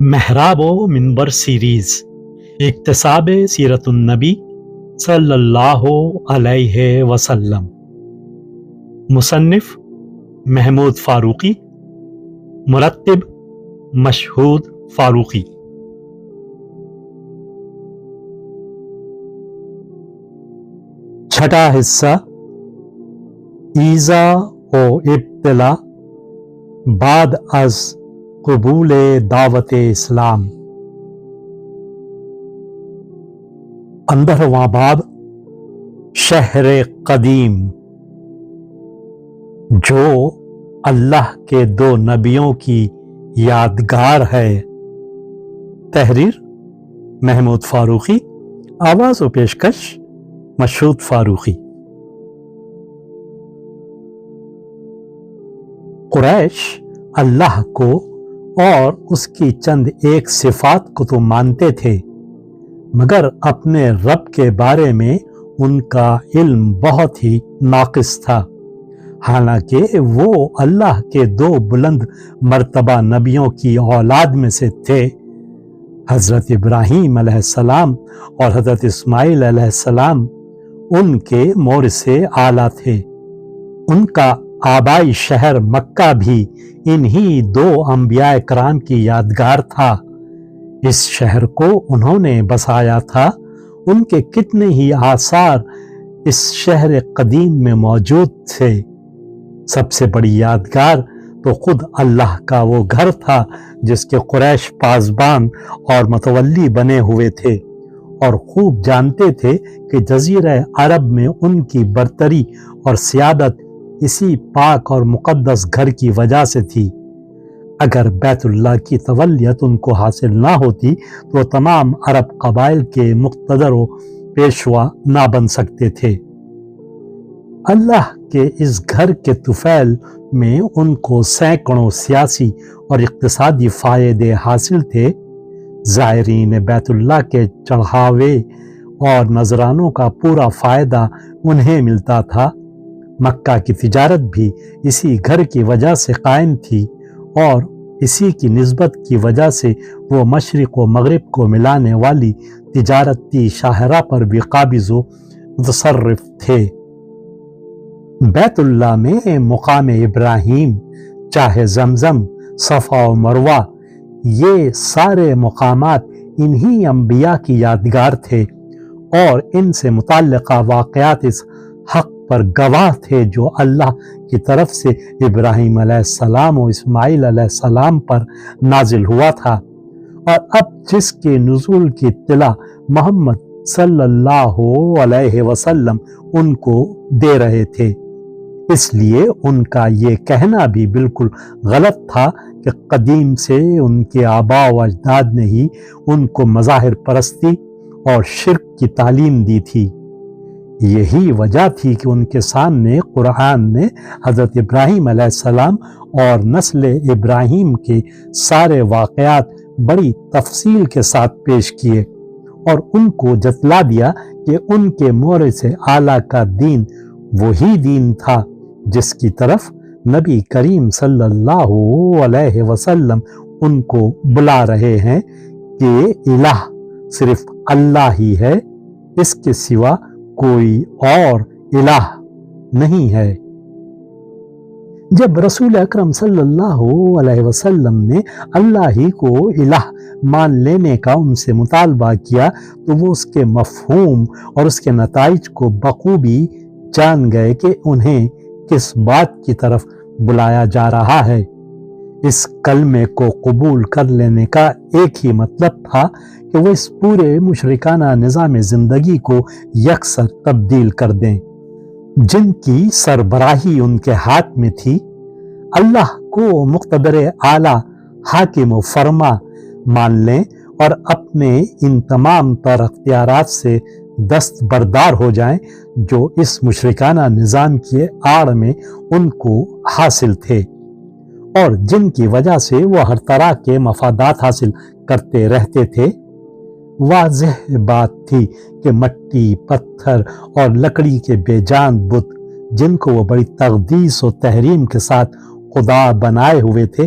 محراب و منبر سیریز اکتساب سیرت النبی صلی اللہ علیہ وسلم، مصنف محمود فاروقی، مرتب مشہود فاروقی۔ چھٹا حصہ، ایذا و ابتلا بعد از قبول دعوت اسلام۔ 15واں باب، شہر قدیم، جو اللہ کے 2 نبیوں کی یادگار ہے۔ تحریر محمود فاروقی، آواز و پیشکش مشہود فاروقی۔ قریش اللہ کو اور اس کی چند ایک صفات کو تو مانتے تھے، مگر اپنے رب کے بارے میں ان کا علم بہت ہی ناقص تھا، حالانکہ وہ اللہ کے 2 بلند مرتبہ نبیوں کی اولاد میں سے تھے، حضرت ابراہیم علیہ السلام اور حضرت اسماعیل علیہ السلام ان کے مورث اعلیٰ تھے۔ ان کا آبائی شہر مکہ بھی انہی 2 انبیاء کرام کی یادگار تھا۔ اس شہر کو انہوں نے بسایا تھا۔ ان کے کتنے ہی آثار اس شہر قدیم میں موجود تھے۔ سب سے بڑی یادگار تو خود اللہ کا وہ گھر تھا جس کے قریش پاسبان اور متولی بنے ہوئے تھے، اور خوب جانتے تھے کہ جزیرہ عرب میں ان کی برتری اور سیادت اسی پاک اور مقدس گھر کی وجہ سے تھی۔ اگر بیت اللہ کی تولیت ان کو حاصل نہ ہوتی تو تمام عرب قبائل کے مقتدر و پیشوا نہ بن سکتے تھے۔ اللہ کے اس گھر کے طفیل میں ان کو سینکڑوں سیاسی اور اقتصادی فائدے حاصل تھے۔ زائرین بیت اللہ کے چڑھاوے اور نذرانوں کا پورا فائدہ انہیں ملتا تھا۔ مکہ کی تجارت بھی اسی گھر کی وجہ سے قائم تھی، اور اسی کی نسبت کی وجہ سے وہ مشرق و مغرب کو ملانے والی تجارتی شاہراہ پر بھی قابض و متصرف تھے۔ بیت اللہ میں مقام ابراہیم، چاہے زمزم، صفا و مروہ، یہ سارے مقامات انہی انبیاء کی یادگار تھے، اور ان سے متعلقہ واقعات اس حق پر گواہ تھے جو اللہ کی طرف سے ابراہیم علیہ السلام و اسماعیل علیہ السلام پر نازل ہوا تھا، اور اب جس کے نزول کی اطلاع محمد صلی اللہ علیہ وسلم ان کو دے رہے تھے۔ اس لیے ان کا یہ کہنا بھی بالکل غلط تھا کہ قدیم سے ان کے آباء و اجداد نے ہی ان کو مظاہر پرستی اور شرک کی تعلیم دی تھی۔ یہی وجہ تھی کہ ان کے سامنے قرآن نے حضرت ابراہیم علیہ السلام اور نسل ابراہیم کے سارے واقعات بڑی تفصیل کے ساتھ پیش کیے، اور ان کو جتلا دیا کہ ان کے مورث اعلیٰ کا دین وہی دین تھا جس کی طرف نبی کریم صلی اللہ علیہ وسلم ان کو بلا رہے ہیں، کہ الہ صرف اللہ ہی ہے، اس کے سوا کوئی اور الہ نہیں ہے۔ جب رسول اکرم صلی اللہ علیہ وسلم نے اللہ ہی کو الہ مان لینے کا ان سے مطالبہ کیا تو وہ اس کے مفہوم اور اس کے نتائج کو بخوبی جان گئے کہ انہیں کس بات کی طرف بلایا جا رہا ہے۔ اس کلمے کو قبول کر لینے کا ایک ہی مطلب تھا کہ وہ اس پورے مشرکانہ نظام زندگی کو یکسر تبدیل کر دیں جن کی سربراہی ان کے ہاتھ میں تھی۔ اللہ کو مقتدر اعلیٰ، حاکم و فرما مان لیں، اور اپنے ان تمام تر اختیارات سے دستبردار ہو جائیں جو اس مشرکانہ نظام کی آڑ میں ان کو حاصل تھے، اور جن کی وجہ سے وہ ہر طرح کے مفادات حاصل کرتے رہتے تھے۔ واضح بات تھی کہ مٹی، پتھر اور لکڑی کے بے جان بت جن کو وہ بڑی تقدیس و تحریم کے ساتھ خدا بنائے ہوئے تھے،